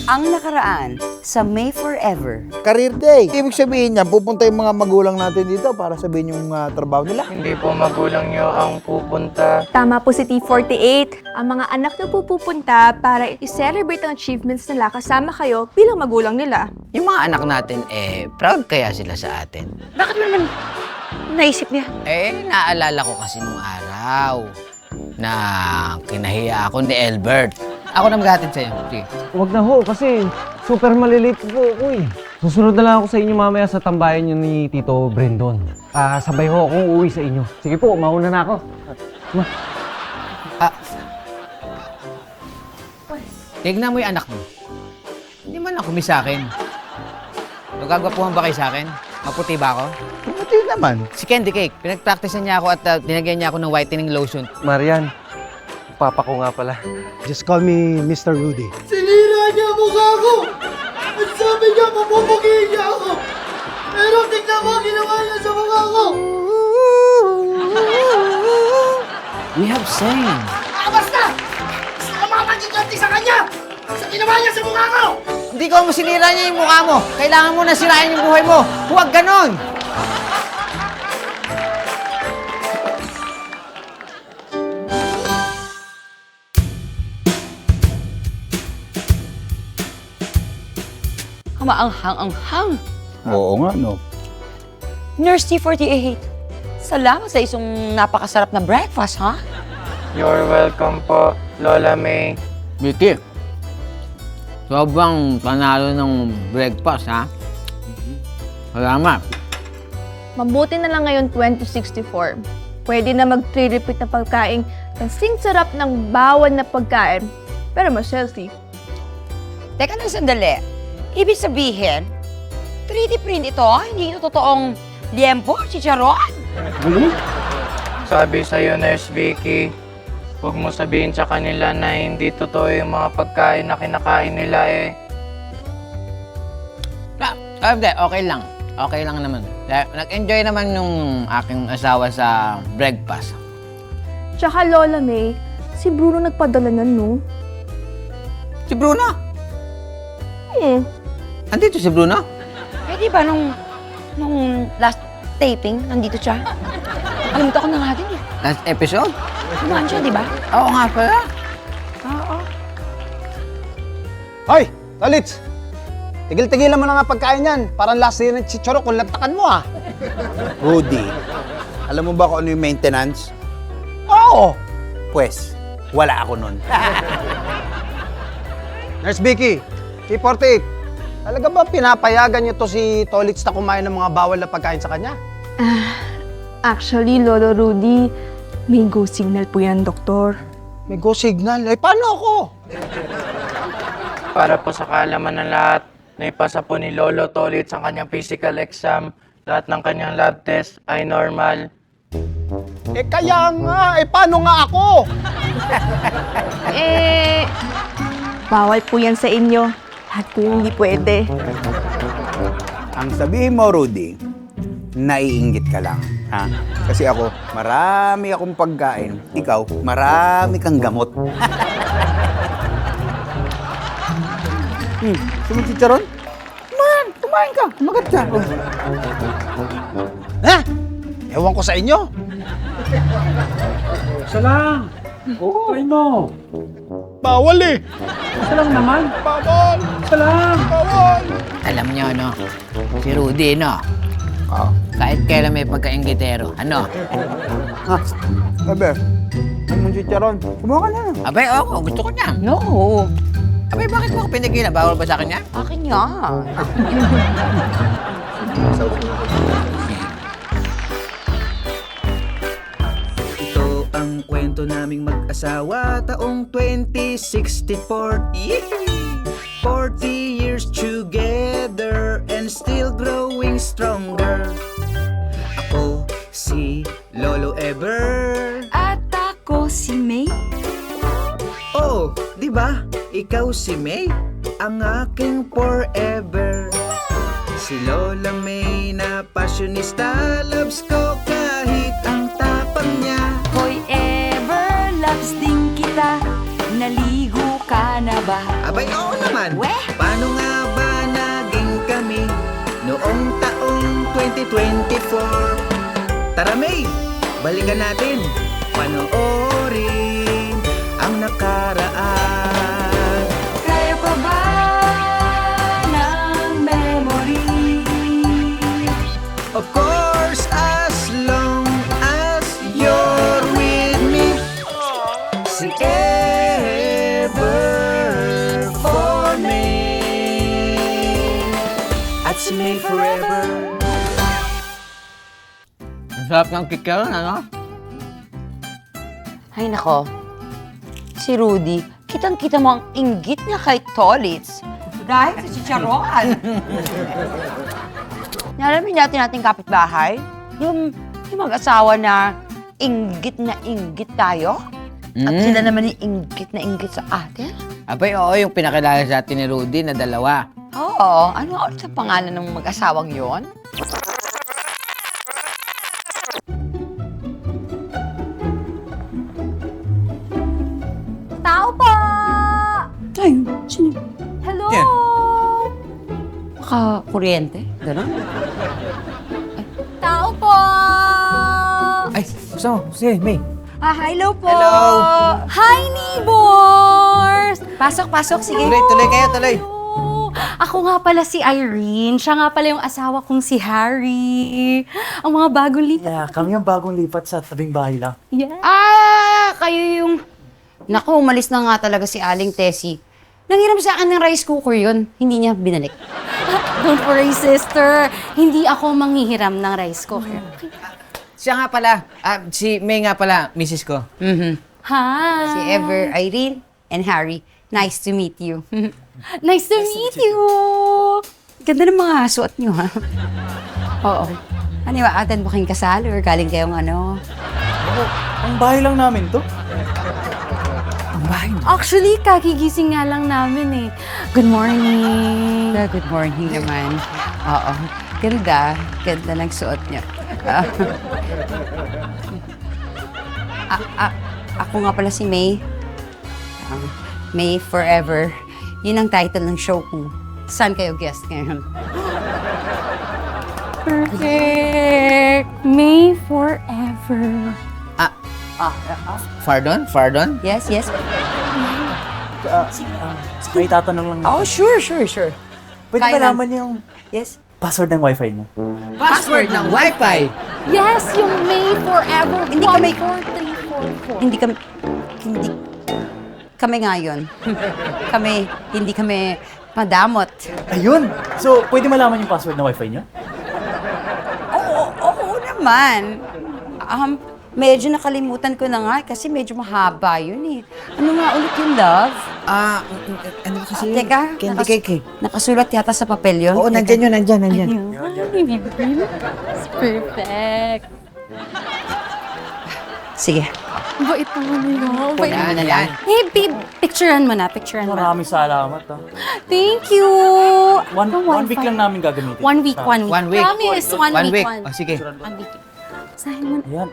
Ang nakaraan sa May Forever. Career Day. Ibig sabihin niya, pupunta yung mga magulang natin dito para sabihin yung trabaho nila. Hindi po magulang nyo ang pupunta. Tama po si T48. Ang mga anak na po pupunta para i-celebrate ang achievements nila kasama kayo bilang magulang nila. Yung mga anak natin, proud kaya sila sa atin? Bakit mo naman naisip niya? Naalala ko kasi nung araw na kinahiya ako ni Albert. Ako na maghahatid sa'yo. Sige. Huwag na ho, kasi super malilate po ako eh. Susunod na lang ako sa inyo mamaya sa tambayan niyo ni Tito Brendon. Sabay ho akong uuwi sa inyo. Sige po, mauna na ako. Tignan mo yung anak mo. Hindi man lang kumi sa akin. Nagagwapuhan ba kayo sa akin? Maputi ba ako? Puti naman. Si Candy Cake, pinag-practicean niya ako at dinagyan niya ako ng whitening lotion. Marian, papa ko nga pala. Just call me Mr. Rudy. Sinira niya ang mukha ko! At sabi niya, mapupugiin niya ako! Pero tignan mo, ginawa niya sa mukha ko! We have sang. Basta! Gusto ko makapagkikanti sa kanya! Sa ginawa niya sa mukha ko! Hindi ko mo sinira niya yung mukha mo. Kailangan mo na sirain yung buhay mo. Huwag ganon! Maanghang-anghang. Oo nga, no. Nurse T48, salamat sa isang napakasarap na breakfast, ha? You're welcome po, Lola May. Vicky, sobrang panalo ng breakfast, ha? Salamat. Mabuti na lang ngayon 2064. Pwede na mag-3-repeat na pagkain kasing sarap ng bawal na pagkain, pero mas healthy. Teka lang sandali. Ibig sabihin, 3D print ito, hindi ito totoong liempo, chicharon. Sabi sa'yo, Nurse Vicky, huwag mo sabihin sa kanila na hindi totoo yung mga pagkain na kinakain nila Hindi, okay lang. Okay lang naman. Nag-enjoy naman yung aking asawa sa breakfast. Tsaka Lola May, si Bruno nagpadala niyan, no? Si Bruno? Andito si Bruno? Di ba nung last taping, nandito siya? Kalimutan ko na nga din eh. Last episode? Kumahan siya, di ba? Oo nga pala. Hoy! Tolits! Tigil-tigilan mo na nga pagkain yan. Parang last year ng chicharo kung lantakan mo ah. Rudy, alam mo ba kung ano yung maintenance? Oo! Pwes, wala ako nun. Nurse Vicky, T48, talaga ba pinapayagan niyo to si Tolits na kumain ng mga bawal na pagkain sa kanya? Actually, Lolo Rudy, may go signal po yan, doktor. May go signal. Eh, paano ako? Para po sa kaalaman ng lahat, naipasa po ni Lolo Tolit sa kanyang physical exam. Lahat ng kanyang lab test ay normal. Eh, kaya nga. Eh, paano nga ako? Bawal po yan sa inyo. Lahat po yung hindi pwede. Ang sabihin mo, Rudy, naiinggit ka lang. Ha? Kasi ako, marami akong pagkain. Ikaw, marami kang gamot. Sino chicharon? Kumain ka. Kumagat ka. Ha? Ewan ko sa inyo. Isa lang! Oo, try mo! Bawal eh. Isa lang naman! Bawal. Isa lang! Bawal. Alam niyo, no? Si Rudy, no? Kahit kailan may pagkainggitero. Ano? Ha? Sabi, ano mong chicharon? Kumuha ka na. Abay, oo, gusto ko niya. No, Abay, bakit mo ako pinigilan? Bawal ba sa akin niya? akin nga. Ito ang kwento naming mag-asawa taong 2064. Yee! 40 years together and still growing stronger. Ako si Lolo Ever. At ako si May. Oh, di ba? Ikaw si May, ang aking forever. Si Lola May na passionista, loves ko kahit ang tapang niya. Hoy, ever loves din kita. Naligo ka na ba? Abay, oo naman. Weh? Paano nga ba naging kami noong taong 2024? Tara, May, balikan natin. Panoorin ang nakaraan. Kaya pa ba ng memory? Of course, as long as you're with me. Si Ever for May at si May forever. Ang sarap ng kikaroon, ano? Ay nako, si Rudy, kitang-kita mo ang inggit niya kay Tolitz. Dahil sa chicharon. Nalamin natin ating kapitbahay, yung mag-asawa na inggit tayo. At sila naman yung inggit sa atin. Abay, oo, yung pinakilala sa atin ni Rudy na dalawa. Oo, ano ulit sa pangalan ng mag-asawang yon? Tao po! Ay, sino? Hello! Kuryente? Ganon? Tao po! Ay, gusto mo? Sige, May. Hello po! Hello! Hi, neighbors! Pasok, sige. Tuloy kayo, tuloy. Ako nga pala si Irene. Siya nga pala yung asawa kong si Harry. Ang mga bagong lipat. Yeah, kami ang bagong lipat sa tabing bahay lang. Yeah. Kayo yung... Naku, umalis na nga talaga si Aling Tessie. Nanghiram sa akin ng rice cooker yun. Hindi niya binalik. Don't worry, sister. Hindi ako manghihiram ng rice cooker. Siya nga pala, si May nga pala, misis ko. Hi! Si Ever, Irene, and Harry. Nice to meet you. Nice to meet you! Ganda ng mga suot niyo, ha? Oo. Ano yung attend mo kayong kasal or galing kayong ano? Ang bahay lang namin to. Actually, kagigising nga lang namin eh. Good morning! Good morning naman. Oo. Ganda. Ganda ng suot niya. Ako nga pala si May. May Forever. Yun ang title ng show ko. Saan kayo guest ngayon? Perfect! May forever. Fardon? Yes. May tatanong lang. Oh, sure. Pwede kaya ba naman yung Yes. password ng wifi niyo? Password ng Wi-Fi! Yes, yung May forever. Hindi kami- 14344. Hindi kami ngayon. Hindi kami madamot. Ayun! So, pwede malaman yung password ng wifi niyo? Oo naman. Medyo nakalimutan ko na nga kasi medyo mahaba yun eh. Ano nga ulit yung love? Ano kasi? Teka, Candy cake. nakasulat yata sa papel yun. Oo, nandyan yun. Perfect. Sige. Bait naman nila. Bait Ano na lang. Hey, babe, picturean mo na. Maraming salamat ah. Thank you. One week lang namin gagamitin. 1 week. 1 week. Promise, 1 week. Oh, sige. 1 week. Sahin mo na. Ayan.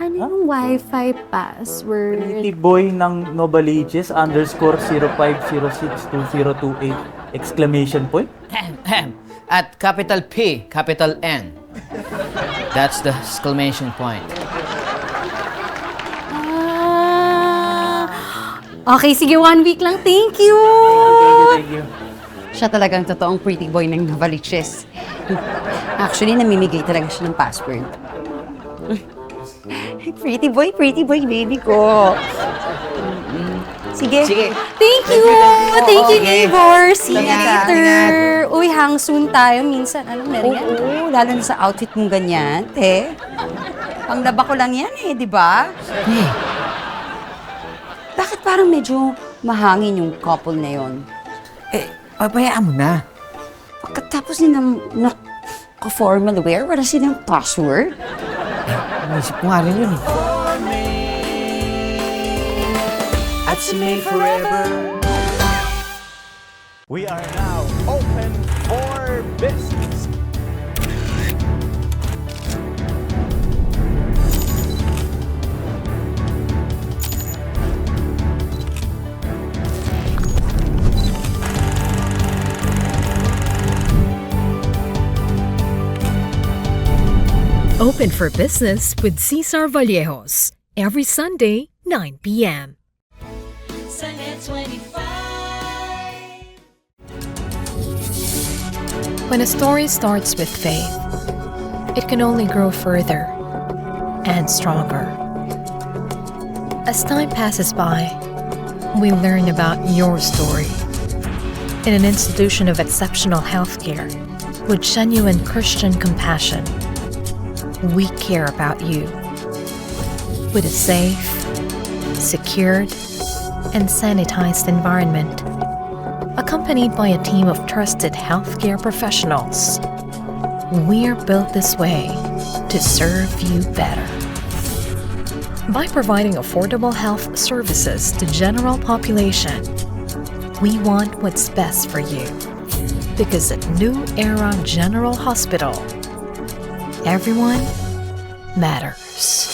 Ano yung Wi-Fi password? Pretty boy ng Novaliches _45062028 exclamation point. At capital P, capital N. That's the exclamation point. Okay, sige, 1 week lang. Thank you. Thank you. Siya talagang totoong pretty boy ng Novaliches. Actually, namimigay talaga siya ng password. Pretty boy, baby ko. Sige. Thank you. Thank you, neighbor. See you Ingat. later. Uy, hang soon tayo. Minsan, anong meron yan? Oo, lalo na sa outfit mong ganyan, te. Panglaba ko lang yan eh, di ba? Bakit parang medyo mahangin yung couple na yon? Pabayaan mo na. Pagkatapos nila ka-formal wear, wala silang password. Naisip ko nga rin yun eh. At si May forever. We are now open for business. Open for business with Cesar Vallejos every Sunday, 9 p.m. When a story starts with faith, it can only grow further and stronger. As time passes by, we learn about your story. In an institution of exceptional healthcare, with genuine Christian compassion, we care about you. With a safe, secured, and sanitized environment, accompanied by a team of trusted healthcare professionals, we're built this way to serve you better. By providing affordable health services to general population, we want what's best for you. Because at New Era General Hospital, everyone matters.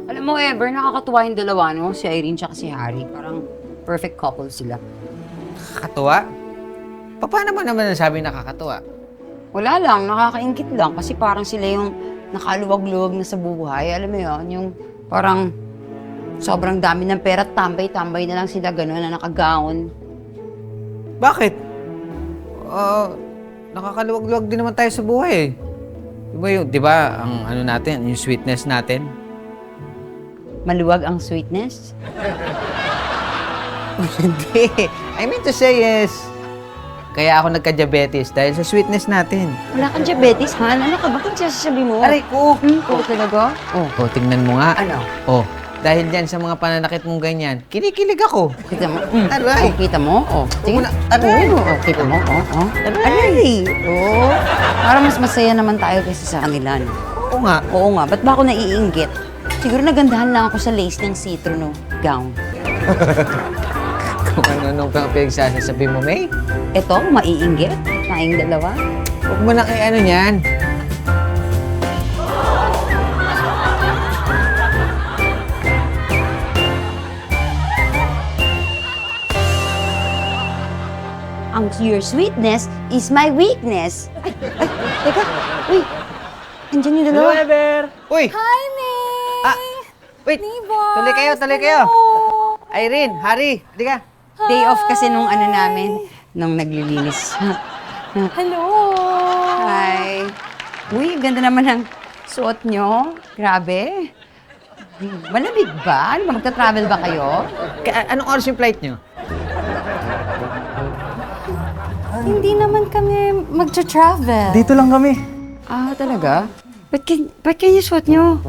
Alam mo, Ever, nakakatuwa yung dalawa, no? Si Irene tsaka si Harry. Parang perfect couple sila. Nakakatuwa? Paano mo naman nasabi nakakatuwa? Wala lang, nakakaingit lang. Kasi parang sila yung nakaluwag-luwag na sa buhay. Alam mo yun, yung parang sobrang dami ng pera, tambay-tambay na lang sila gano'n na nakagaon. Bakit? Nakakaluwag-luwag din naman tayo sa buhay eh. Di ba, ang ano natin, yung sweetness natin? Maluwag ang sweetness? Hindi. I mean to say is, kaya ako nagka-diabetes dahil sa sweetness natin. Wala kang diabetes, Han? Ano ka? Bakit sasabi mo? Aray ko! Oo, talaga? Oh, tingnan mo nga. Ano? Oh, dahil dyan sa mga pananakit mong ganyan, kinikilig ako. Kita mo? Aray! Oh, kita mo? Oh, tingin. Aray! Oh, kita mo? Oh. Aray! Oh. Parang mas masaya naman tayo kaysa sa kanila, no? Oo nga. Oo nga. Ba't ba ako naiinggit? Siguro nagandahan lang ako sa lace ng citro, no? Gown. Kung ano-ano pang pinagsasabi mo, May. Eto, maiinggit. Tayong dalawa. Huwag mo na kay ano yan. Ang your sweetness is my weakness. Ay, teka. Uy, andyan yung dalawa. Hello, Ever! Uy! Hi, May! Wait! Neighbors, Tuloy kayo! Irene, Harry, di ka. Day off kasi nung ano namin, nung naglilinis. Hello! Hi. Uy, ganda naman ng suot nyo. Grabe. Malamig ba? Ano ba? Magta-travel ba kayo? Anong oras yung flight nyo? Hindi naman kami magtra-travel. Dito lang kami. Ah, talaga? Ba't kanya suot nyo?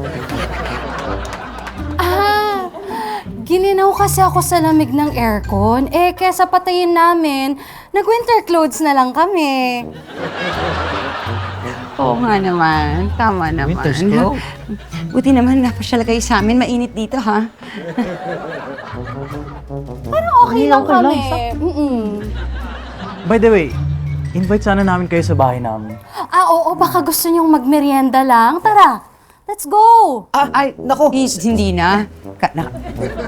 Gininaw kasi ako sa lamig ng aircon. Kesa patayin namin, nag-winter clothes na lang kami. Oo nga naman. Tama naman. Winter's clothes. Buti naman napasyal kayo sa amin. Mainit dito, ha? Pero okay lang kami. By the way, invite sana namin kayo sa bahay namin. Oo, baka gusto niyong magmerienda lang. Tara, let's go! Ay, naku. Hindi na.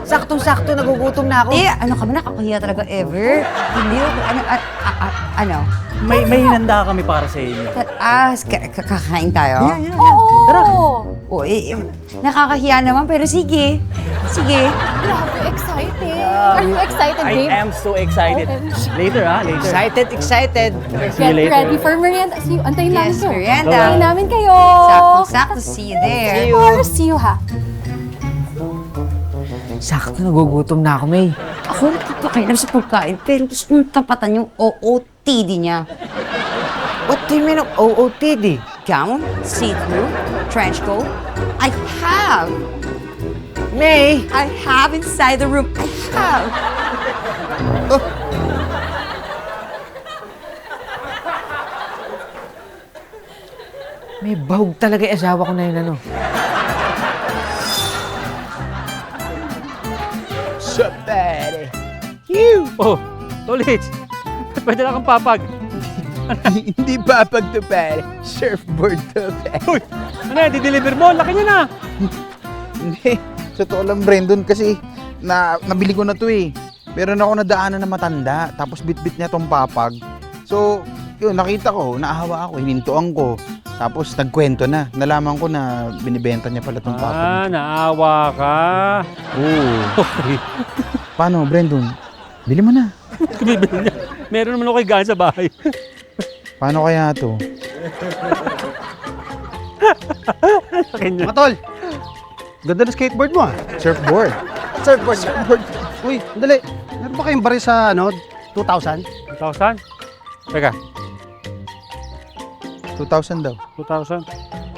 Saktong-sakto, nagugutom na ako. Ano ka ba? Nakakahiya talaga ever. Hindi. Ano? May hinanda kami para sa inyo. Kakain tayo? Oo! Tara! Oo, nakakahiya naman, pero sige. Sige. Grabe, excited. Are you excited, I babe? am so excited. Later, ha? Later. Excited. See you Get later. ready for merienda. See you. Antayin namin Yes, kayo. merienda. Antayin namin kayo. Sakto, see you there. See you. See you, ha? Sakto, nagugutom na ako, May. Ako nagpapakailam sa pagkain, pero gusto kong tapatan yung OOTD niya. What do you mean of OOTD? Gown, see-through, trench coat. I have. May! I have inside the room. I have. May bahog talaga yung asawa ko na yun, ano. Sup, pare? Oh, Tolits! Pwede na kang papag. Hindi papag to, pare. Surfboard to, pare. Uy! Ano yan? Di-deliver mo? Laki niya na! Hindi. Sa totoo lang, Brandon, kasi nabili ko na to eh. Meron ako nadaanan na matanda, tapos bit-bit niya tong papag. So, yun, nakita ko, naahawa ako, hinintuan ko. Tapos nagkwento na. Nalaman ko na binibenta niya pala tong papag. Naawa ka. Oo. Okay. Paano, Brandon? Bili mo na. Bibili niya. Meron naman ako higaan sa bahay. Paano kaya to? Mga tol, ganda na skateboard mo ah. Surfboard. Surfboard. Uy, dali. Meron ba kayong baril sa 2,000? 2,000? Teka, 2,000 daw. 2,000.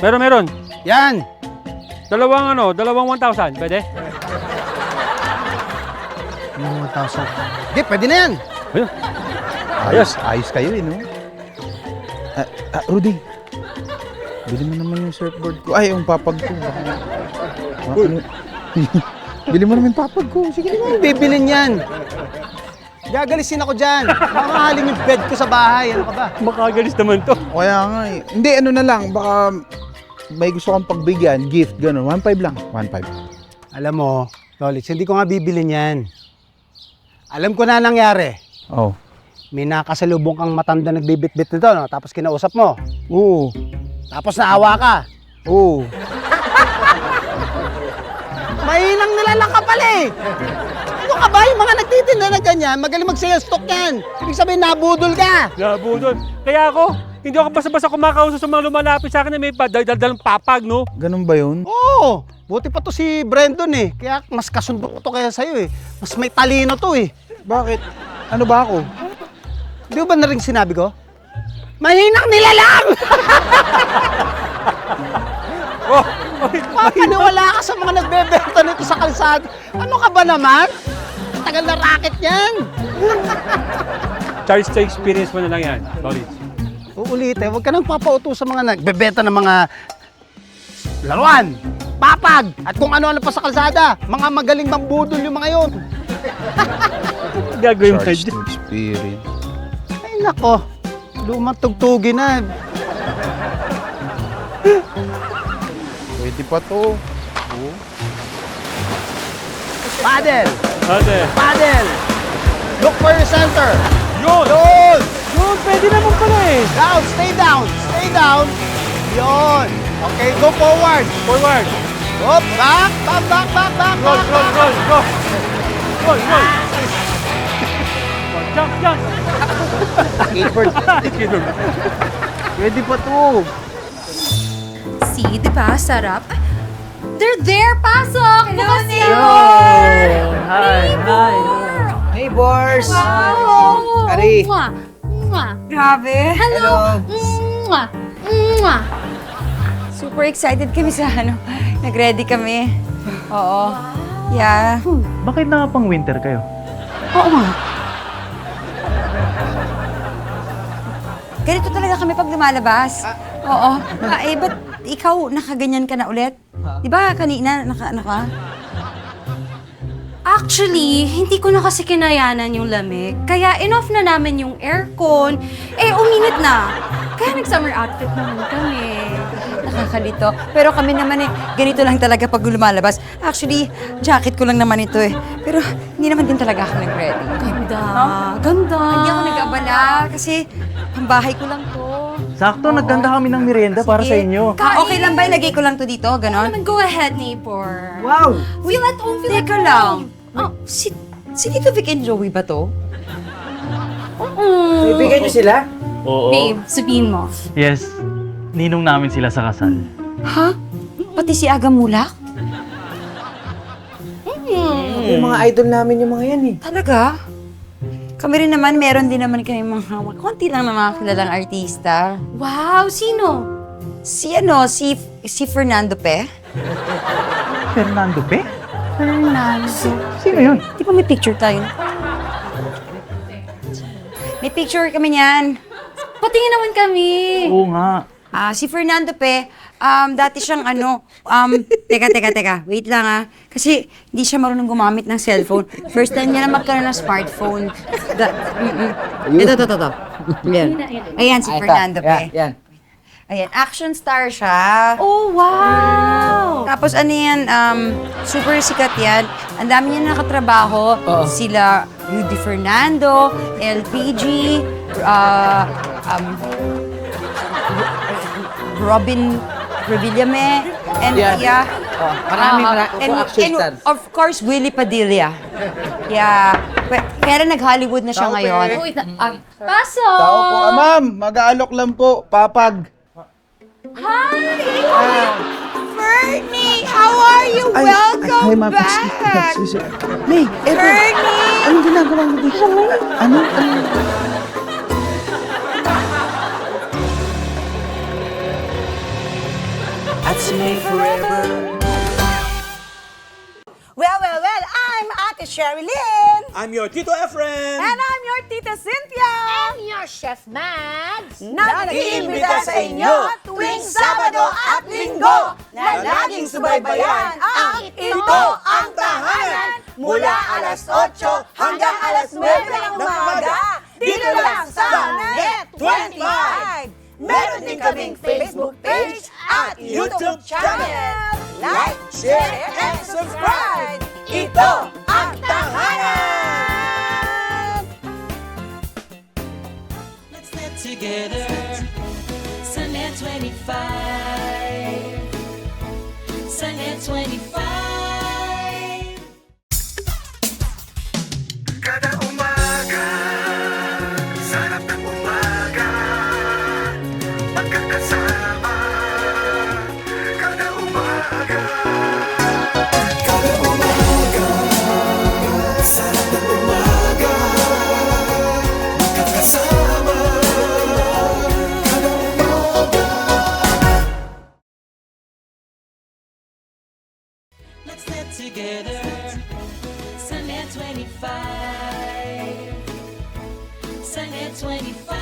Meron. Yan. Dalawang 1,000. Pwede? Yung 1,000. Sige, pwede na yan. Ayun. Ayos kayo eh, no? Rudy, bili mo naman yung surfboard ko. Ay, yung papag ko. Bili mo naman yung papag ko. Sige naman. Bibilin yan. Gagalisin ako dyan. Mamahalin yung bed ko sa bahay. Ano ka ba? Makagalis naman to. Kaya nga eh. Hindi, ano na lang. Baka may gusto kong pagbigyan. Gift, gano'n. 1,500 lang. 1,500. Alam mo, Tolits, hindi ko nga bibilin yan. Alam ko na nangyari. Oh. May nakasalubong kang matanda nagbibit-bit nito, no? Tapos kinausap mo. Oo. Tapos naawa ka. Oo. Mahinang nilalang ka pala eh. Ano ka ba? Yung mga nagtitinda na ganyan, magaling mag-sales stock yan. Ibig sabihin, nabudol ka. Nabudol. Kaya ako, hindi ako basta-basta kumakausap sa mga lumalapit sa akin na may dal-dalang papag, no? Ganun ba yun? Oo. Buti pa to si Brandon eh. Kaya mas kasundo ko to kaya sa'yo eh. Mas may talino to eh. Bakit? Ano ba ako? Di ba na rin sinabi ko? Mahinang nilalang! Papaniwala ka sa mga nagbebenta nito sa kalsada. Ano ka ba naman? Tagal na racket yan. Charge to experience mo na lang yan, Tolits. Uulitin, huwag ka nang papauto sa mga nagbebenta ng mga laruan, papag, at kung ano-ano pa sa kalsada. Mga magaling mambudol yung mga yun. Gagawin mo Charge dyan. to experience. Ay nako, lumang tugtugin na. Pwede pa to. Oo. Paddle! Ate. Paddle! Look for your center. Yun! Yun! Yun, pwede naman pala eh. Down, stay down, stay down. Yun. Okay, go forward. Forward. Up, back, back, back, back, back, Roll, back, roll, back. roll, roll. Roll, roll. Jump, jump. Skateboard. Pwede pa to. See, di ba? Sarap. Ah, they're there! Pasok! Bukas Neighbors! Wow! Ari. Mwah! Mwah! Grabe. Hello! Mwah! Mwah! Super excited kami sa nag-ready kami. Oo. Yeah. Bakit nakapang winter kayo? Oo nga. Ganito talaga kami pag lumalabas. Oo. Ba't ikaw nakaganyan ka na ulit? Di ba kanina ano ka? Actually, hindi ko na kasi kinayanan yung lamig. Kaya in-off na namin yung aircon. Uminit na. Kaya nag-summer outfit naman kami. Nakakalito. Pero kami naman ganito lang talaga pag lumalabas. Actually, jacket ko lang naman ito eh. Pero hindi naman din talaga ako nag-ready. Ganda. Ganda. Hindi ako nag-abala kasi pambahay ko lang to. Sakto, nagganda kami ng merienda para sa inyo. Okay lang ba? Ilagay ko lang to dito? Ganon? Go ahead, neighbor. Wow! Feel at home, feel at Teka home. lang. Oh, si Tito Vic and Joey ba to? Ibigay niyo sila? Oo. Babe, sabihin mo. Yes, ninong namin sila sa kasal. Ha? Pati si Aga Mulak? Yung mga idol namin yung mga yan eh. Talaga? Kami rin naman, meron din naman kami mga konti lang na mga kilalang artista. Wow, sino? Si Fernando Pe. Fernando Pe? Fernando. Sino yun? Di ba may picture tayo? May picture kami niyan. Patingin naman kami. Oo nga. Si Fernando Pe, dati siyang teka, wait lang kasi hindi siya marunong gumamit ng cellphone. First time niya na magkaroon ng smartphone. Ito. Yan. Ayan, si Fernando Pe. Yan. Ayan, action star siya. Oh, wow! Tapos ano yan, super sikat yan. Ang dami niya nakatrabaho. Sila Rudy Fernando, LPG, Robin Revillame, and and of course, Willie Padilla. Yeah. Pero nag-Hollywood na siya ngayon. Pasok! Tao po. Ma'am, mag-aalok lang po. Papag. Hi! Bernie, how are you? Welcome Hi, ma'am. back! Excuse me. May, Ever. Bernie! Anong ginagawa mo dito? Ano? That's me forever. Well, I'm Ate Sherry Lynn. I'm your Tito Efren. And I'm your Tita Cynthia. And your Chef Mads. Na nag-iimbita sa inyo tuwing Sabado at Linggo na laging subaybayan ang Ito ang Tahanan mula alas 8 hanggang alas 9 ng umaga dito lang sa Net 25. Meron din kaming Facebook page at YouTube channel. Like, share, and subscribe. Ito ang Tahanan! Let's get together. Sunday 25. Sunday 25. Kada umaga, sarap ng umaga, magkakasama. Kada umaga, sarap ng umaga, magkakasama. Kada umaga. Let's get together. Sunday 25. Sunday 25.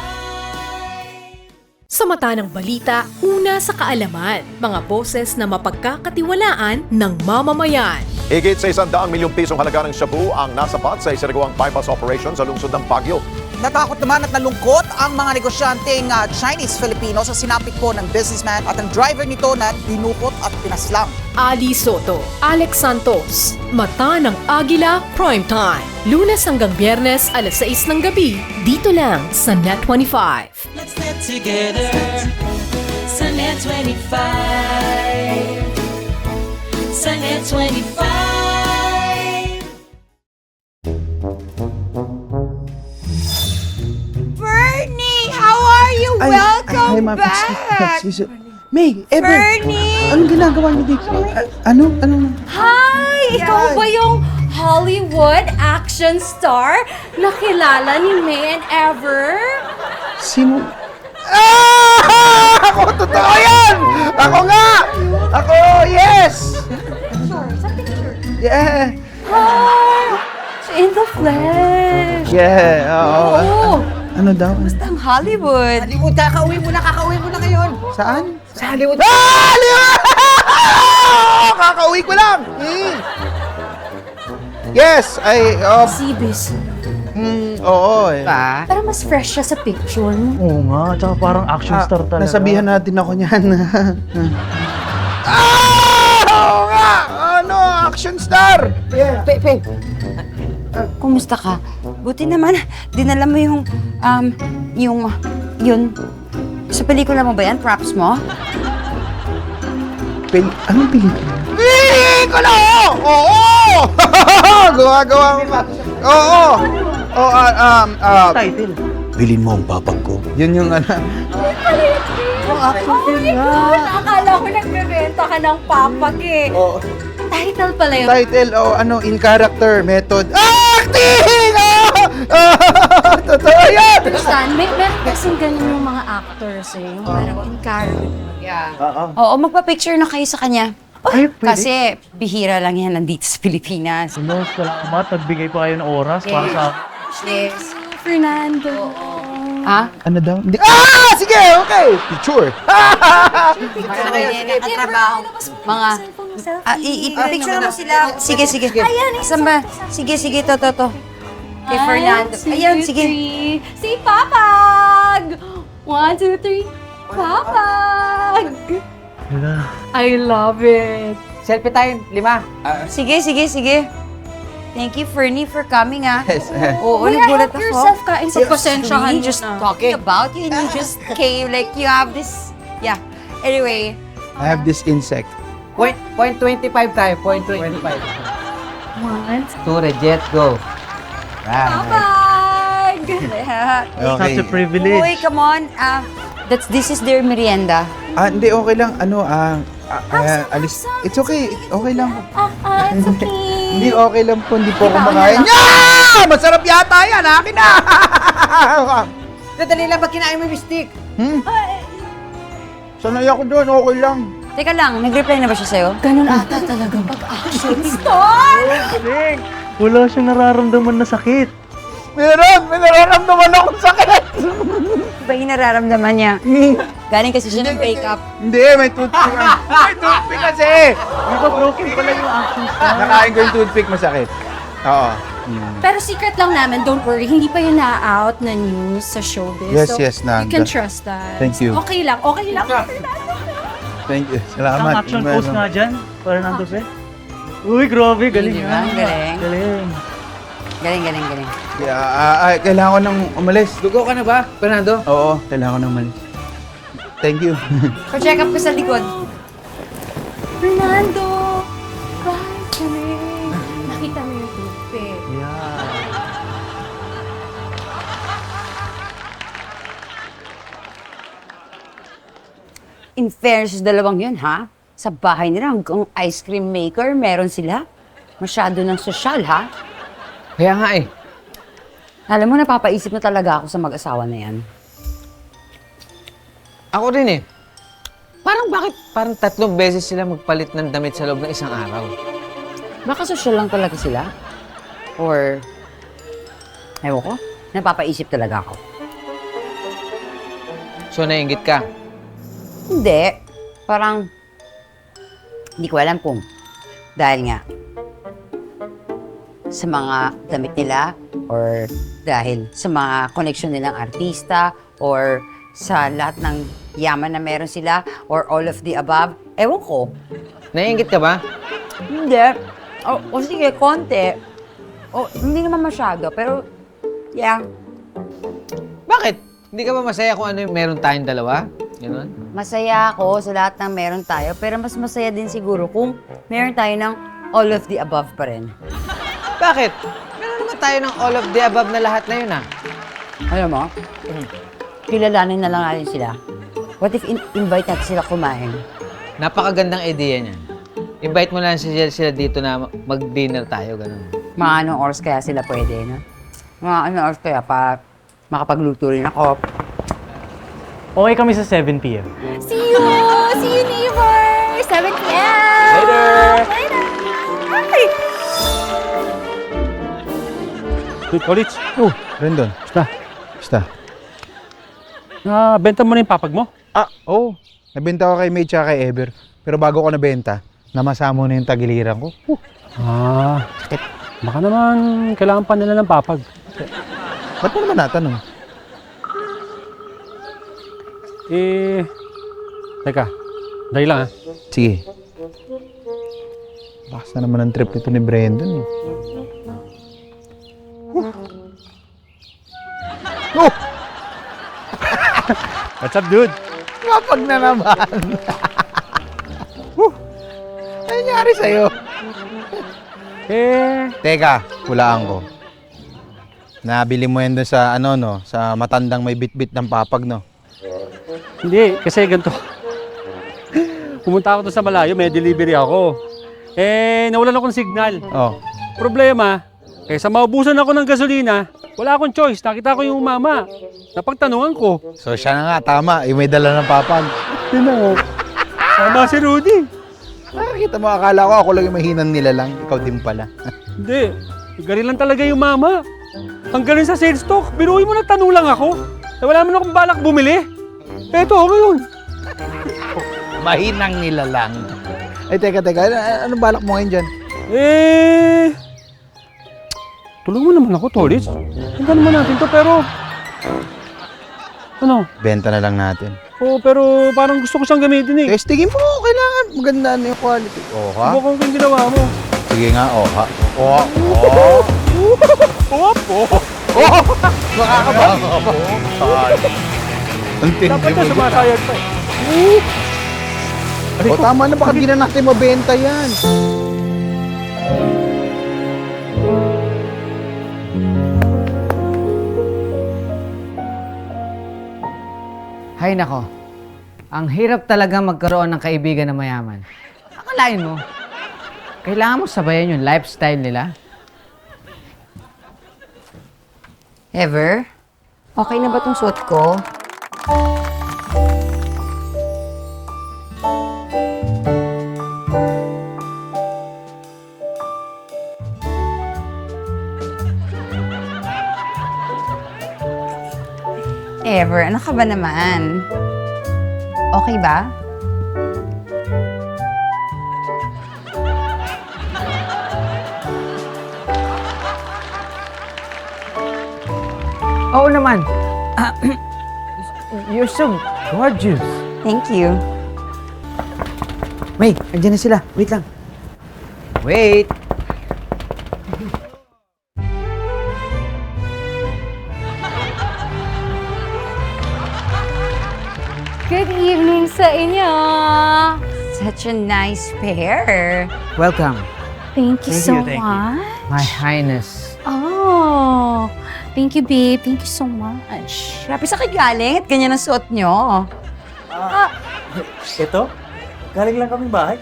Sa mata ng balita, una sa kaalaman, mga boses na mapagkakatiwalaan ng mamamayan. Higit sa 100 milyong pisong halaga ng shabu ang nasapat sa isinagawang bypass operation sa lungsod ng Baguio. Natakot naman at nalungkot ang mga negosyanteng Chinese-Filipino sa sinapit po ng businessman at ang driver nito na dinukot at pinaslang. Ali Soto, Alex Santos, Mata ng Agila Primetime. Lunes hanggang Biyernes alas 6 ng gabi, dito lang sa Net 25. Let's get together. Sunday 25. Sunday 25. Bernie, how are you? Welcome Hi, ma'am. back! Excuse me. May, Ever. Bernie! Anong ginagawa niyo dito? Ano? Hi! Ikaw ba yung Hollywood action star na kilala ni May and Ever? Sino? Ako! Totoo yan! Ako nga! Ako! Yes! Yeah! Hi! In the flesh! Yeah! Oo. Oo! Ano daw? Basta ang Hollywood. Hollywood, kakauwi mo na ngayon. Saan? Sa Hollywood. Hollywood! Kakauwi ko lang! Yes! CBC. Oo eh. Ba? Pero mas fresh siya sa picture mo. Oo nga, tsaka parang action star talaga. Nasabihan natin ako niyan. Oo nga! Ano? Action star! Yeah. Kumusta ka? Buti naman, dinala mo yung, yun. Sa pelikula mo ba yan? Props mo? Anong pelikula? Pelikula! Oo! Gawa-gawa mo pa. Oo! Title. Bilin mo ang papag ko. Yun yung ano. Oh my God! Akala ko nagbebenta ka ng papag eh. Oo. Title pala yun. Title o in character, method. Acting! Totoo yan! Stan, meron kasing ganun yung mga actors eh. Yung parang in character. Yeah. Oo. Oo, magpa-picture na kayo sa kanya. Ay, pwede. Kasi bihira lang yan nandito sa Pilipinas. Salamat, nagbigay pa kayo ng oras para sa... Yes. Fernando. Ha? Ano daw? Sige! Okay! Picture! Para kayo nakatrabaho. Mga... I-picture mo sila. Sige. Ayan, Saan ba? Sige, to. Kay Fernando. Ayan, sige. Si Papag! 1, 2, 3. Papag! I love it. Selfie tayo, 5. Sige. Thank you, Fernie, for coming, ah. Yes. Oo, Kuya, nagulat help ako. yourself, kain sa pasensyahan We mo just na. talking about you and you just came, like, you have this, yeah. Anyway, I have this insect. Point 25 tayo, point 25. What? 2, reject, go. Papag! Okay. Uy, come on. This is their merienda. Hindi, okay lang. Alis. It's okay. Okay lang. It's okay. Hindi, okay lang po. Hindi po ako makain. Yeah! Masarap yata yan. Akin na! Dali lang, ba't kinain mo yung stick? Sanay ako doon. Okay lang. Teka lang, nag-reply na ba siya sa'yo? Ganun ata talaga pag-action star! Wala siyang nararamdaman na sakit. Meron! May nararamdaman akong sakit! Ba yung nararamdaman niya? Galing kasi siya ng breakup. Hindi, may toothpick. May toothpick kasi! Di ba broken pala yung action star? Nakain ko yung toothpick, masakit. Oo. Pero secret lang namin, don't worry, hindi pa yun na-out na news sa showbiz. Yes, so, yes, you can trust that. Thank you. Okay lang. Thank you. Salamat. Action post nga dyan, Fernando Fe. Uy, grabe, galing Di ba? yan. Galing. Galing. Galing. Kailangan ko nang umalis. Dugo ka na ba, Fernando? Oo, kailangan ko nang umalis. Thank you. Pa-check up ko sa likod. Fernando! Bye, galing. Nakita mo yung toothpick. In fairness sa dalawang yun, ha? Sa bahay nila, hanggang ice cream maker, meron sila. Masyado ng sosyal, ha? Kaya nga eh. Alam mo, napapaisip na talaga ako sa mag-asawa na yan. Ako rin eh. Parang 3 beses sila magpalit ng damit sa loob ng isang araw. Baka sosyal lang talaga sila. Or, ewan ko, napapaisip talaga ako. So, nainggit ka. Hindi. Parang, hindi ko alam kung dahil nga sa mga damit nila or dahil sa mga connection nilang artista or sa lahat ng yaman na meron sila or all of the above. Ewan ko. Nainggit ka ba? Hindi. O sige, konti. Hindi naman masyado, pero yeah. Bakit? Hindi ka ba masaya kung ano yung meron tayong dalawa? Ganon? Masaya ako sa lahat ng meron tayo, pero mas masaya din siguro kung meron tayo ng all of the above pa rin. Bakit? Meron naman tayo ng all of the above na lahat na yun ah. Alam mo, kilalanin na lang natin sila. What if invite natin sila kumain? Napakagandang idea niyan. Invite mo lang sila dito na mag-dinner tayo, gano'n. Mga anong oras kaya sila pwede, no? Mga anong oras kaya pa makapagluto rin ako. Okay kami sa 7 p.m. See you! See you, neighbor! 7 p.m. Later! Later! Bye! Wait, College. Brandon. Basta. Benta mo na yung papag mo? Oo. Nabenta ko kay May tsaka kay Ever. Pero bago ko nabenta, namasamo na yung tagiliran ko. Sakit. Baka naman kailangan pa nila ng papag. Ba't mo naman natanong? Teka. Dahil lang ha. Sige. Bakas na naman ang trip nito ni Brandon eh. What's up, dude? Kapag na naman. Ano nangyari sa'yo? Teka, hulaan ko. Nabili mo yan doon sa sa matandang may bit-bit ng papag, no? Hindi, kasi ganito. Pumunta ako doon sa malayo, may delivery ako. Nawalan ako ng signal. Oh. Problema, kaysa maubusan ako ng gasolina, wala akong choice. Nakita ko yung mama. Napagtanungan ko. So siya na nga, tama. Yung may dala ng papag. Yun na nga. Tama si Rudy. Nakakita mo, akala ko ako lang yung mahinang nila lang. Ikaw din pala. Hindi. Galing lang talaga yung mama. Ang galing sa sales talk. Biruin mo, nagtanong lang ako. Wala man akong balak bumili. Eto, okay yun. Mahinang nila lang. Teka. Ano balak mo ngayon dyan? Tulungan mo naman ako, Tolis. Hanggang naman natin to, pero Ano? Benta na lang natin. Oo, pero parang gusto ko siyang gamitin eh. Testingin mo, kailangan maganda na yung quality. Oh, ha? Mukhang yung ginawa mo. Sige nga, oh, ha? Nakakabang. Ang tindi Dapat mo na dyan, sumasayad pa eh. O tama na, baka di na natin mabenta yan. Hay nako, ang hirap talaga magkaroon ng kaibigan na mayaman. Akalain mo, kailangan mo sabayan yung lifestyle nila. Ever? Okay na ba tong suot ko? Ever, ano ka ba naman? Okay ba? Oo naman. You're so gorgeous. Thank you. May, andyan na sila. Wait lang. Wait. Good evening sa inyo! Such a nice pair. Welcome, Thank you so much. My Highness. Oh, thank you, babe. Thank you so much. Grabe sa galing at ganyan ang suot nyo. Ito? Galing lang kaming bahay.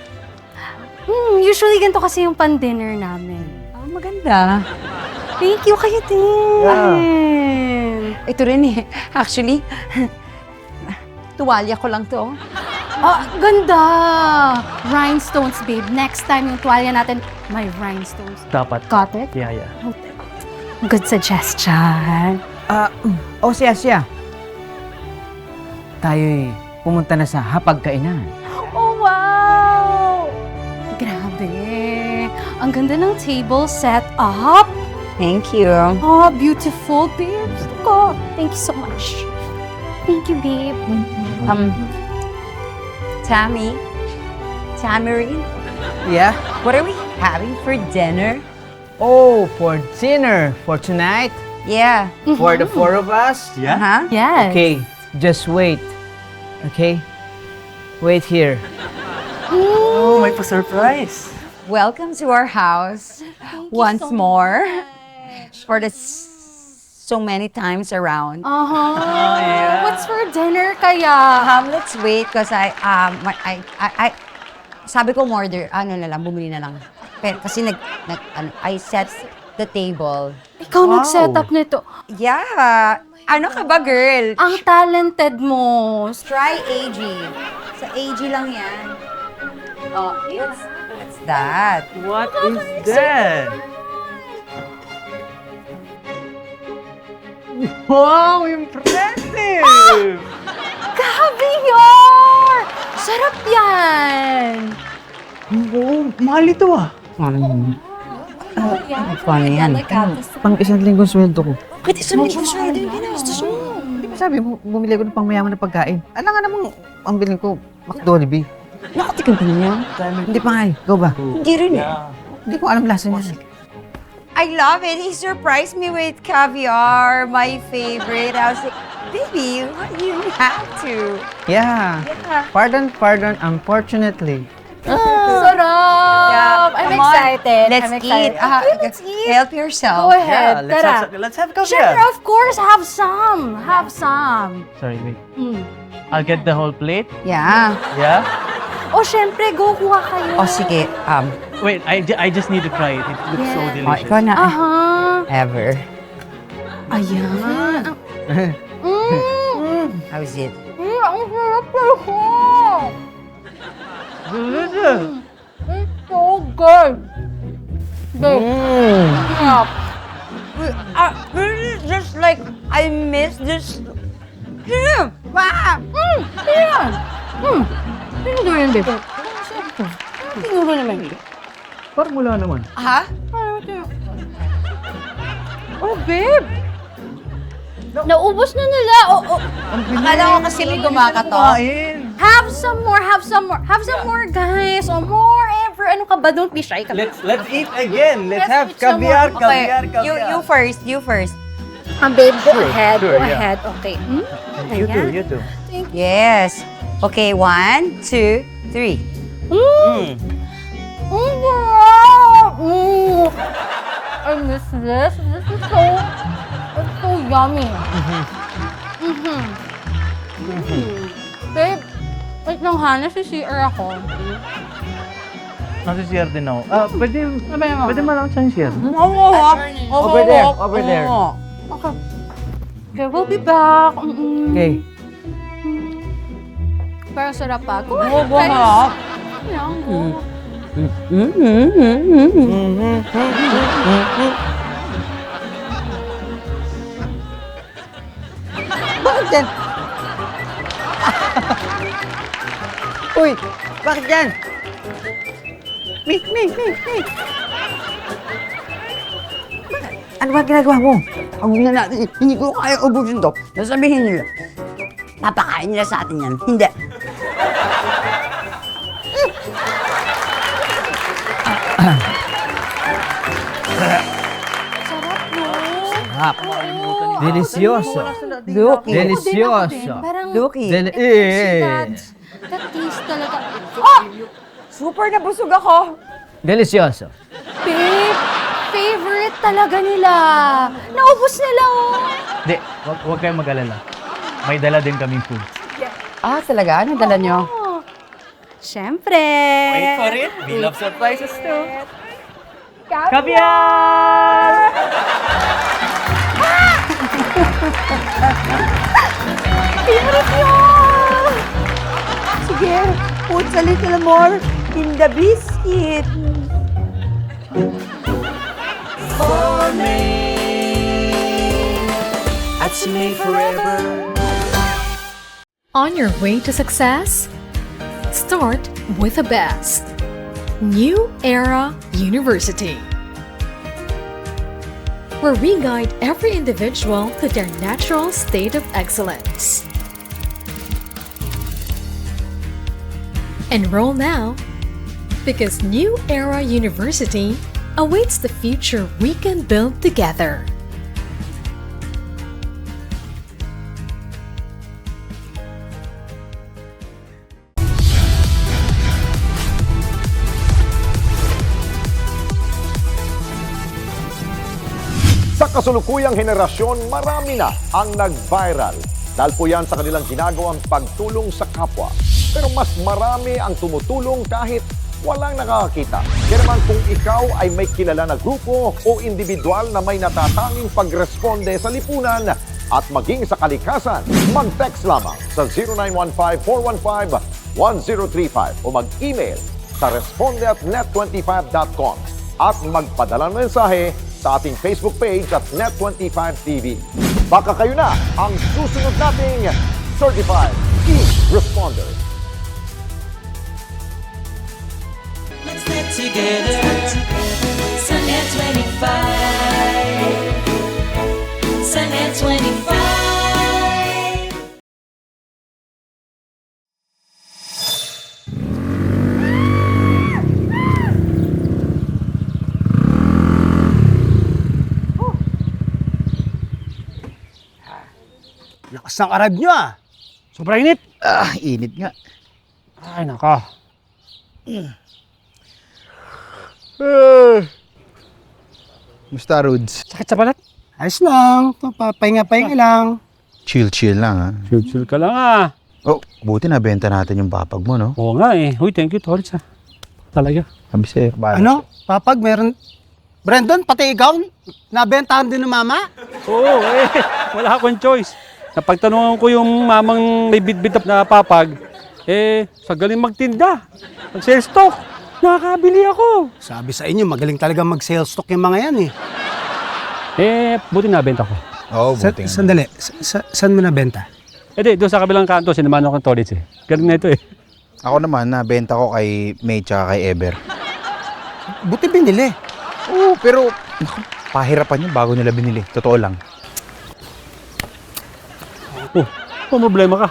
Usually ganito kasi yung pan-dinner namin. Maganda. Thank you kayo din. Ito rin eh. Actually, tuwalya ko lang to. Ganda! Rhinestones, babe. Next time yung tuwalya natin, may rhinestones. Dapat. Got it? Yeah. Good suggestion. Siya. Tayo'y pumunta na sa hapagkainan. Oh, wow! Grabe. Ang ganda ng table set up. Thank you. Oh, beautiful, babe. Gusto ko. Thank you so much. Thank you, babe. Tamarine, Yeah? what are we having for dinner? Oh, for dinner for tonight? Yeah. For the four of us? Uh-huh. Yes. Okay, just wait. Okay? Wait here. Oh, may pa-surprise. Welcome to our house once so more. For the so many times around. What's for dinner kaya? Let's wait because I sabi ko order, bumili na lang. Pero kasi I set the table. Ikaw nag-set up nito. Yeah. Ano ka ba, girl? Ang talented mo. Try AG. Sa AG lang yan. Oh, what's that? What is that? Wow, impressive! Caviar! Sarap yan! Oo, mahal ito ah. Funny yan. Pang isang linggong sweldo ko. Bakit isang libo siya? Ito yung ginastos mo. Di ba sabi mo, bumili ko ng pang mayaman na pagkain? Ano nga namang ang bilhin ko, McDolibee. Nakatikim ka na niya? Hindi pa nga eh. Go ba? Hindi rin eh. Hindi ko alam lasa niya. I love it. He surprised me with caviar, my favorite. I was like, baby, you have to. Yeah. Pardon, unfortunately. Sarap! I'm Come on. excited. Let's I'm eat. excited. Let's eat. Help yourself. Go ahead. Yeah, Tara. let's have Sure, kavya. of course. Have some. Have some. Sorry, wait. Mm. I'll get the whole plate. Yeah. Yeah? O, syempre, go kuha kayo. O sige, Wait, I just need to try it. It looks so delicious. ikaw na. Aha. Ever. Ayan. How's it? Ang sarap talaga. Delicious! So good. Babe. Sarap. Really, just like, I miss this. Wow! Ayan. Tinuro yan, babe. Tinuro naman. Parang wala naman. Ha? Oh, babe. Naubos na nila. Akala ko kasi may gumakato. Have some more, have some more. Have some more, guys. O more ever. Ano ka ba? Don't be shy. Let's eat again. Let's Let's have eat some more. caviar, Okay, caviar, caviar. you first. Babe, go Sure, ahead. sure, Go yeah. ahead. Okay. You too, Ayan. you too. Yes. Okay, 1, 2, 3. I miss this. This is so yummy. Babe, wait lang ha, nasi-CR ako. Nasi-share din ako. Pwede mo lang siyang share. Oo, Over there, over there. Okay. Okay, we'll be back. Okay. Pero sarap pa. Go Oo, ahead, sarap. Lang, go. Bakit yan? Uy, bakit yan? Me. Ano ba ginagawa mo? Huwag na natin. Hindi ko kaya ubusin to. Nasabihin nila. Papakain nila sa atin yan. Hindi. Sarap. Delicioso. Lucky. Delicioso. Parang Lucky. that taste talaga. Oh! Super nabusog ako. Delicioso. Babe, favorite talaga nila. Naubos nila, oh. Hindi, huwag kayong mag-alala. May dala din kaming food. Ah, talaga? Ano dala nyo? Siyempre. Wait for it. We love surprises too. Caviar! Favorite yun! Sige, put a little more in the biscuit. For me, that's me forever. On your way to success? Start with the best. New Era University, where we guide every individual to their natural state of excellence. Enroll now, because New Era University awaits the future we can build together. Sa kasulukuyang henerasyon, marami na ang nag-viral. Dahil po yan sa kanilang ginagawang pagtulong sa kapwa. Pero mas marami ang tumutulong kahit walang nakakakita. Kaya naman kung ikaw ay may kilala na grupo o individual na may natatanging pagresponde sa lipunan at maging sa kalikasan, mag-text lamang sa 0915-415-1035 o mag-email sa responde@net25.com at magpadala ng mensahe sa ating Facebook page at Net25TV. Baka kayo na ang susunod nating Certified E-Responder. Let's get together. Sunday 25. Sunday 25. Lakas ng arab nyo ah. Sobrang init. Ah, init nga. Ay, naka. Musta, Rudes? Sakit sa balat. Ayos lang. Papahinga-pahinga lang. Chill lang, ha? Chill ka lang ah. Oh, buti nabenta natin yung papag mo, no? Oo nga eh. Uy, thank you, Torres ah. Talaga. Sabi sa'yo, Ano? Papag, meron... Brandon, pati ikaw, nabentahan din ng mama? Oo, eh. Wala akong choice. Napagtanungan ko yung mamang may bit-bit na papag, eh, sa galing magtinda. Mag-sales stock. Nakakabili ako. Sabi sa inyo, magaling talaga mag-sales stock yung mga yan eh. Eh, buti nabenta ko. Oo, buti nga. Sandali, saan mo nabenta? Eh di, doon sa kabilang kanto, sinamahan ako ng Torres eh. Galing na ito eh. Ako naman, nabenta ko kay May tsaka kay Ever. Buti binili. Oo, pero naku, pahirapan yun bago nila binili. Totoo lang. Oh, Kung problema ka.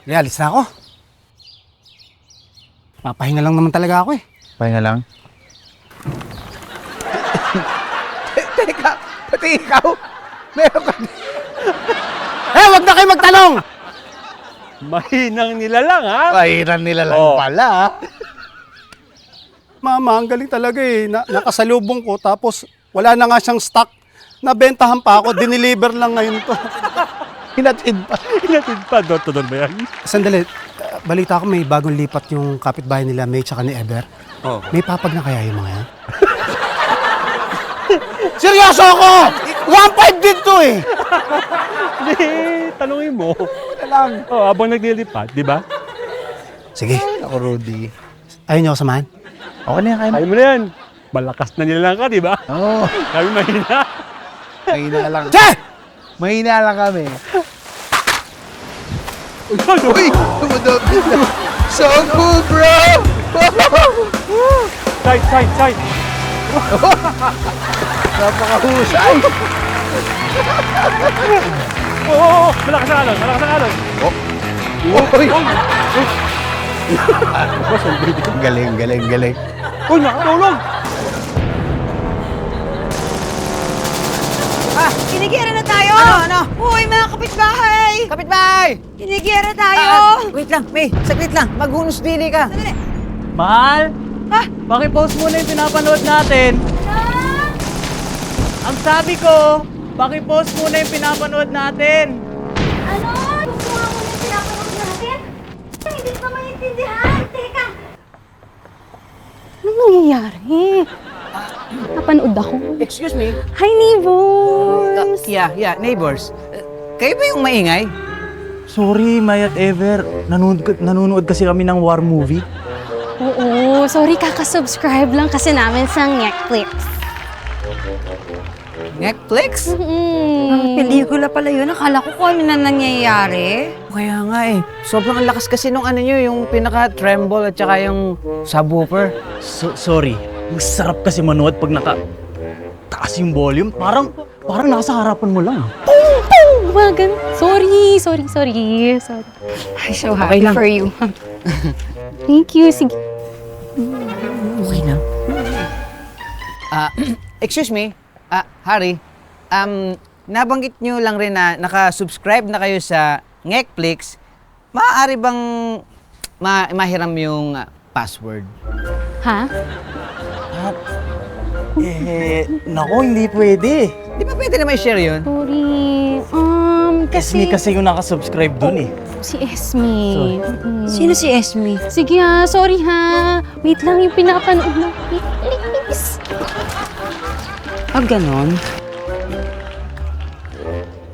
Realis na ako. Papahinga lang naman talaga ako eh. Pahinga lang. Teka, pati ikaw. Meron ka. Wag na kayo magtanong! Mahinang nilalang, ha? Pahiran nila lang pala. Mama, ang galing talaga eh. Nakasalubong ko tapos wala na nga siyang stock. Nabentahan pa ako, diniliver lang ngayon to. Hinatid pa. Hinatid pa, door-to-door ba yan? Sandali, balita ko may bagong lipat yung kapitbahay nila May tsaka ni Ever. Oh. May papag na kaya yung mga yan? Seryoso ako! 1.5 din to eh! Hindi, tanungin mo. Lang. Oh, habang naglilipat, di ba? Sige. Ako, Rudy. Ayaw niyo ako samahan? Okay na yan, kaya Kaya mo na yan. Malakas na nilalang ka, di ba? Oo. Kami mahina. Mahina lang. Che! Mahina lang kami. Uy! Dumadami na. So cool, bro! Side! Napakahusay! Oo! Malakas ang alon! Uy! Galing. Uy, nakatulog! Kinigera na tayo! Ano? Uy, mga kapitbahay! Kapitbahay! Kinigera tayo! Wait lang, May. Saglit lang. Maghunos dili ka. Mahal! Pakipost muna yung pinapanood natin. Ang sabi ko, pakipost muna yung pinapanood natin. Ano? Gusto nga mo yung pinapanood natin? Hindi ko maintindihan. Teka. Anong nangyayari? Napanood ako. Excuse me? Hi, neighbors! Yeah, neighbors. Kayo ba yung maingay? Sorry, May at Ever. Nanonood kasi kami ng war movie. Oo, sorry, kakasubscribe lang kasi namin sa Netflix. Netflix? Pelikula pala yun. Akala ko kung ano na nangyayari. Kaya nga eh. Sobrang lakas kasi nung ano nyo, yung pinaka-tremble at saka yung subwoofer. Sorry. Ang sarap kasi manood pag taas yung volume. Parang nasa harapan mo lang. Wagan. Sorry. I'm so happy for you. Thank you. Sige. Okay lang. Excuse me, Harry. Nabanggit nyo lang rin na naka-subscribe na kayo sa Netflix. Maaari bang mahiram yung password? Ha? Nako, hindi pwede. Di ba pwede na may share yun? Sorry. Esme kasi yung nakasubscribe dun eh. Si Esme. Sino si Esme? Sige ha, sorry ha. Wait lang yung pinapanood na. Please. Pag ganon,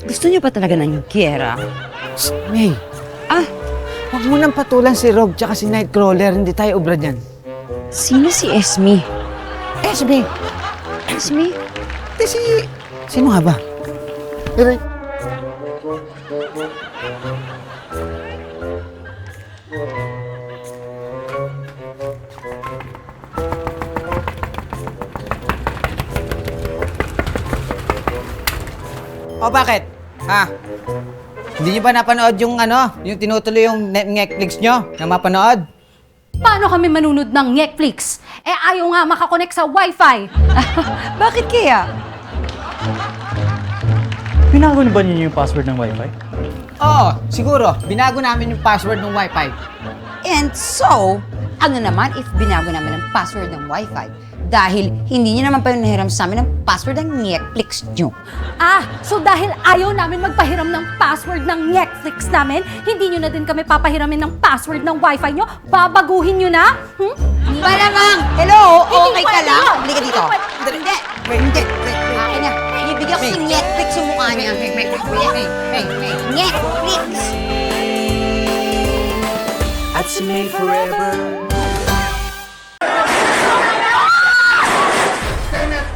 gusto niyo pa talaga ng giyera? May. Huwag mo nang patulan si Rob tsaka si Nightcrawler. Hindi tayo ubra dyan. Sino si Esme? Esme! Esme? Sino nga ba? O bakit? Ha? Hindi nyo ba napanood yung yung tinutuloy yung Netflix nyo na mapanood? Paano kami manunod ng Netflix? Ayaw nga makakonect sa Wi-Fi. Bakit kaya? Binago na ba niyo yung password ng Wi-Fi? Oo, siguro. Binago namin yung password ng Wi-Fi. And so, ano naman if binago namin ang password ng Wi-Fi? Dahil hindi niyo naman pa nahiram sa amin ang password ng Netflix nyo. So dahil ayaw namin magpahiram ng password ng Netflix namin, hindi nyo na din kami papahiramin ng password ng Wi-Fi nyo? Babaguhin nyo na? Malamang! Hello? Hindi Okay ka pwede lang? yun. Halika dito. Hindi. Akin na. Ibigyan ko si Netflix yung mukha niya. Netflix! At si May forever.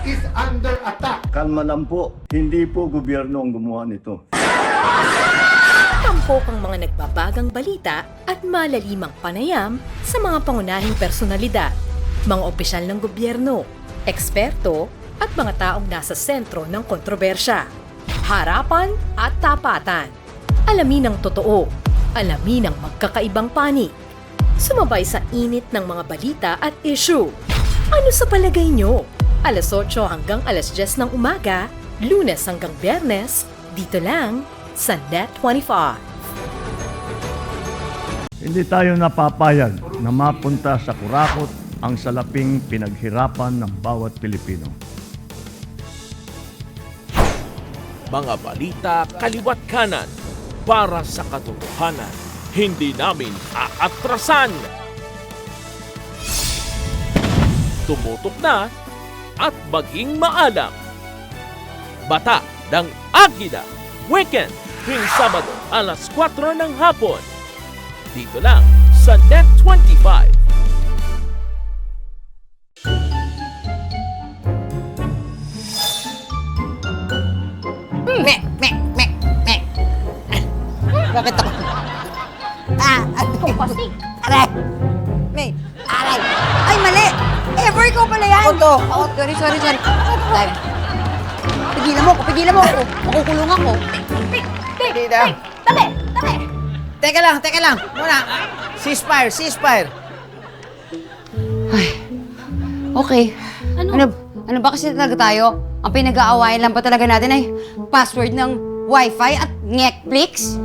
Is under attack. Kalma lang po, hindi po gobyerno ang gumawa nito. Tampok ang mga nagbabagang balita at malalimang panayam sa mga pangunahing personalidad, mga opisyal ng gobyerno, eksperto at mga taong nasa sentro ng kontrobersya. harapan at tapatan. Alamin ang totoo, alamin ang magkakaibang panig. Sumabay sa init ng mga balita at issue. Ano sa palagay nyo? Alas 8 hanggang alas 10 ng umaga, Lunes hanggang Biyernes, dito lang sa Net25. Hindi tayo napapayag na mapunta sa kurakot ang salaping pinaghirapan ng bawat Pilipino. Mga balita kaliwat kanan para sa katotohanan. Hindi namin aatrasan. Tumutok na at maging maalam. Bata ng Agila. Weekend, tuwing Sabado, alas 4 ng hapon. Dito lang sa Net25. Bakit ako? Aray! May, aray! Ay, mali! Ever ikaw pala yan! Ako to. Sorry. Time. Pigilan mo ako. Makukulong ako. Tabi! Teka lang. Muna. Ceasefire. Okay. Ano ba kasi talaga tayo? Ang pinag-aawayan lang pa talaga natin ay password ng Wi-Fi at Netflix?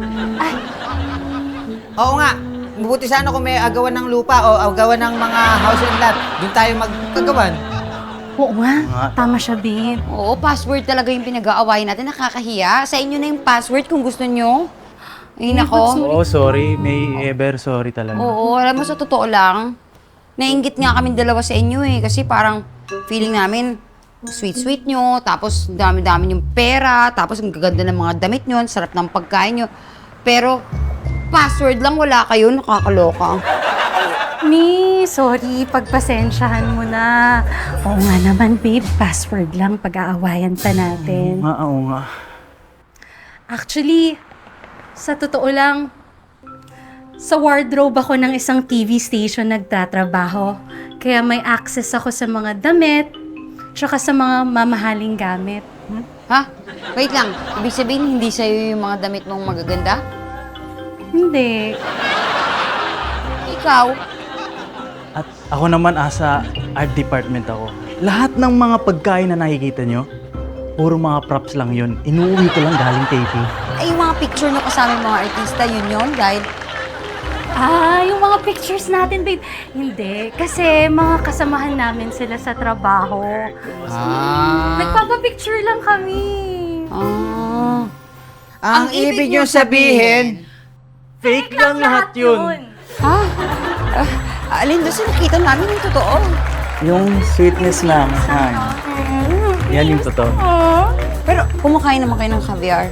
Oo nga. Mabuti sana kung may agawan ng lupa o agawan ng mga house and lot. Doon tayo magkagawan. Oo nga. Tama siya, babe. Oo, password talaga yung pinag-aawayan natin. Nakakahiya. Sa inyo na yung password kung gusto nyo. Ay, nako. Oo, sorry. May ever sorry talaga. Oo, alam mo sa totoo lang, nainggit nga kami dalawa sa inyo eh. Kasi parang feeling namin, sweet nyo, tapos dami-dami yung pera, tapos ang gaganda ng mga damit nyo, ang sarap ng pagkain nyo. Pero, password lang, wala kayo, nakakaloka. Sorry, pagpasensyahan mo na. Oo nga naman, babe, password lang, pag-aawayan pa natin. Oo nga. Actually, sa totoo lang, sa wardrobe ako ng isang TV station nagtatrabaho. Kaya may access ako sa mga damit, tsaka sa mga mamahaling gamit. Ha? Wait lang, ibig sabihin hindi sa'yo yung mga damit mong magaganda? Hindi. Ikaw? At ako naman asa art department ako. Lahat ng mga pagkain na nakikita nyo, puro mga props lang yun. Inuuwi ko lang galing taping. Ay, yung mga picture nyo kasama yung mga artista, yun dahil... Yung mga pictures natin, babe. Hindi, kasi mga kasamahan namin sila sa trabaho. Nagpapapicture lang kami. Ang ibig nyo sabihin, fake lang lahat yun. Ha? Alin doon sa nakita namin yung totoo? Yung sweetness lang. Yan yung totoo. Pero kumakain naman kayo ng caviar.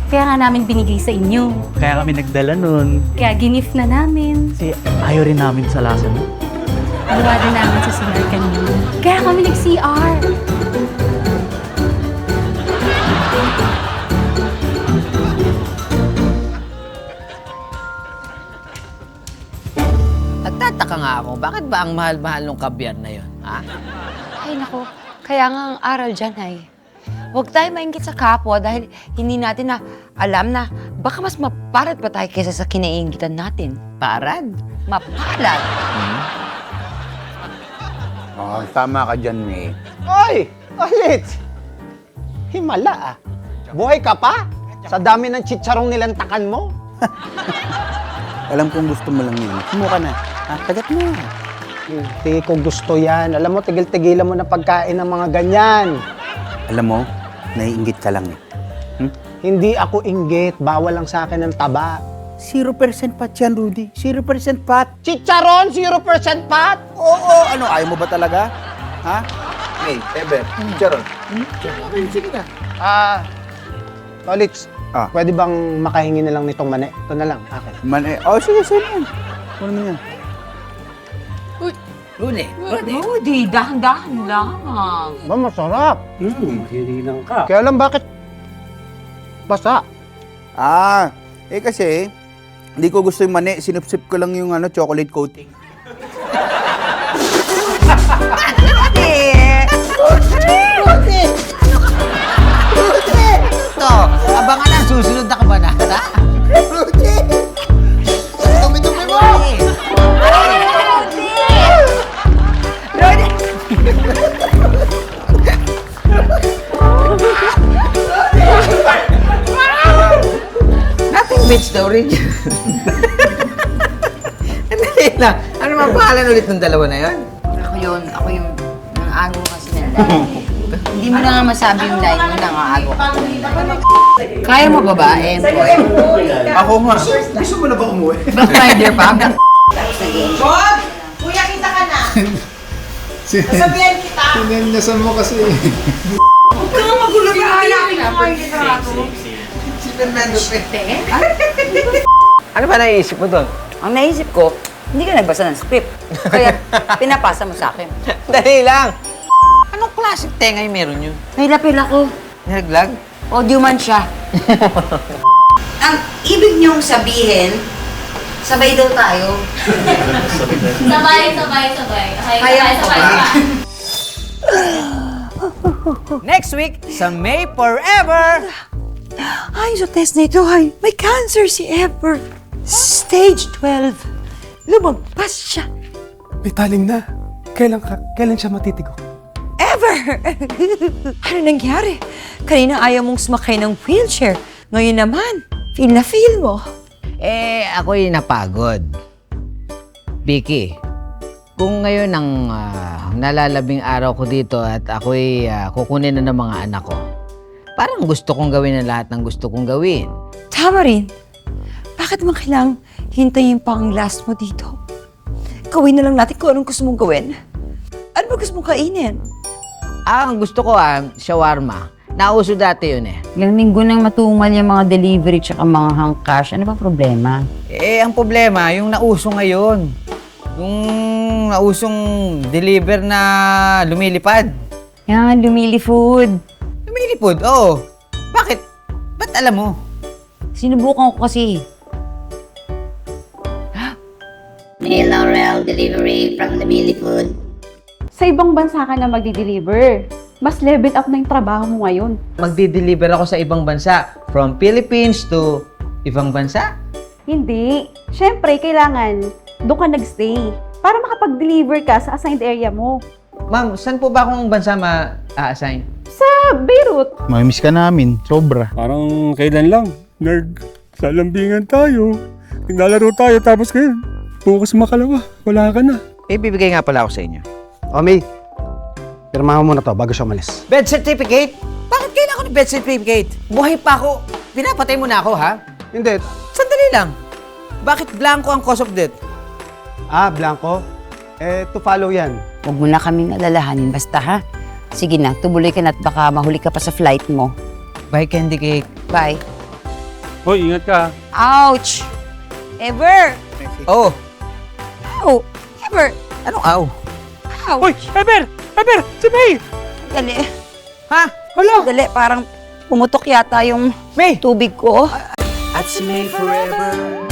Kaya nga namin binigay sa inyo. Kaya kami nagdala nun. Kaya ginif na namin. Kasi ayaw rin namin sa lasa nun. Iwanan namin sa CR kanina. Kaya kami nag-CR. Nagtataka nga ako, bakit ba ang mahal-mahal ng kabyar na yun? Ha? Ay, nako. Kaya nga ang aral dyan ay, huwag tayo maingit sa kapwa dahil hindi natin na alam na baka mas maparad pa tayo kaysa sa kinaingitan natin. Parad? Mapalad. Tama ka dyan, May. Oy! Ulit! Himala ah. Buhay ka pa? Sa dami ng chicharong nilantakan mo? Alam kong gusto mo lang yun. Sumuka na. Tagat mo. Hindi ko gusto yan. Alam mo, tigil-tigilan mo na pagkain ng mga ganyan. Alam mo, naiinggit ka lang eh. Hindi ako inggit. Bawal lang sa akin ang taba. 0% fat yan, Rudy. 0% fat. Chicharon, 0% fat? Oo, ano, ayaw mo ba talaga? Ha? May, ever. Chicharon. Sige na. Tolits, pwede bang makahingi na lang nitong mani? Ito na lang, akin. Mani? Oh, sige. Ano mo yan? Rudy, dahan-dahan lang. Ba, masarap. Hinilang ka. Kaya lang bakit basa? Kasi, hindi ko gusto yung mani. Sinupsip ko lang yung chocolate coating. Rudy! Mitch the original. Andali lang. Ano mga pangalan ulit ng dalawa na yun? Ako yung nangago kasi ng line. Hindi mo na nga masabi yung line mo, nangago ako ng line. Kaya mo ba ba, Empoy? Ako nga. Gusto mo na ba umuwi? Backfinder pa? Bod! Kuya, kita ka na! Sasabihan kita! Sinenyasan mo kasi. Huwag ka nga magulo na hanapin mo nga yung litrato. Si Fernando Pete. Ano ba naiisip mo doon? Ang naisip ko, hindi ka nagbasa ng script. Kaya pinapasa mo sa akin. Dali lang. Anong klaseng tenga yung meron yun? May lapel ako. Nilaglag? Audio man siya. Ang ibig niyong sabihin, sabay daw tayo. Sabay. Kaya mo ba? Next week, sa May Forever! Ay, sa test na ito, may cancer si Ever. Stage 12. Lumagpas siya. May taling na. Kailan siya matitigok? Ever! Ano nangyari? Kanina ayaw mong sumakay ng wheelchair. Ngayon naman, feel na feel mo. Ako'y napagod. Vicky, kung ngayon ang nalalabing araw ko dito at ako'y kukunin na ng mga anak ko, parang gusto kong gawin ang lahat ng gusto kong gawin. Tama rin. Bakit naman kailangang hintayin pa ang last mo dito? Gawin na lang natin kung anong gusto mong gawin. Ano ba gusto mong kainin? Ang gusto ko shawarma. Nauso dati yun eh. Ilang linggo nang matungal yung mga delivery tsaka mga hangcash. Ano ba problema? Ang problema, yung nauso ngayon. Yung nausong deliver na lumilipad. Yan, lumili food. Lumili food? Oo. Bakit? Ba't alam mo? Sinubukan ko kasi. May Laurel delivery from the Mili Food. Sa ibang bansa ka na magdi-deliver. Mas level up na yung trabaho mo ngayon. Magdi-deliver ako sa ibang bansa. From Philippines to ibang bansa? Hindi. Siyempre, kailangan doon ka nagstay para makapag-deliver ka sa assigned area mo. Ma'am, saan po ba akong bansa ma-assign? Sa Beirut. Mamimiss ka namin. Sobra. Parang kailan lang, nerd. Sa lambingan tayo. Naglalaro tayo tapos ngayon. Bukas makalawa. Wala ka na. Bibigay nga pala ako sa inyo. May, pirmahan mo na to bago siya umalis. Birth certificate? Bakit kailangan ko ng birth certificate? Buhay pa ako. Pinapatay mo na ako, ha? Hindi. Sandali lang. Bakit blanco ang cause of death? Blanco? To follow yan. Huwag mo na kaming alalahanin, basta ha? Sige na, tubuloy ka na at baka mahuli ka pa sa flight mo. Bye, Candy Cake. Bye. Hoy, ingat ka. Ouch! Ever! Oh. Ow! Ever! Anong aw? Ow! Hoy, Ever! Ever! Si May! Dali. Ha? Hala! Dali, parang pumutok yata yung May! tubig ko. At si May Forever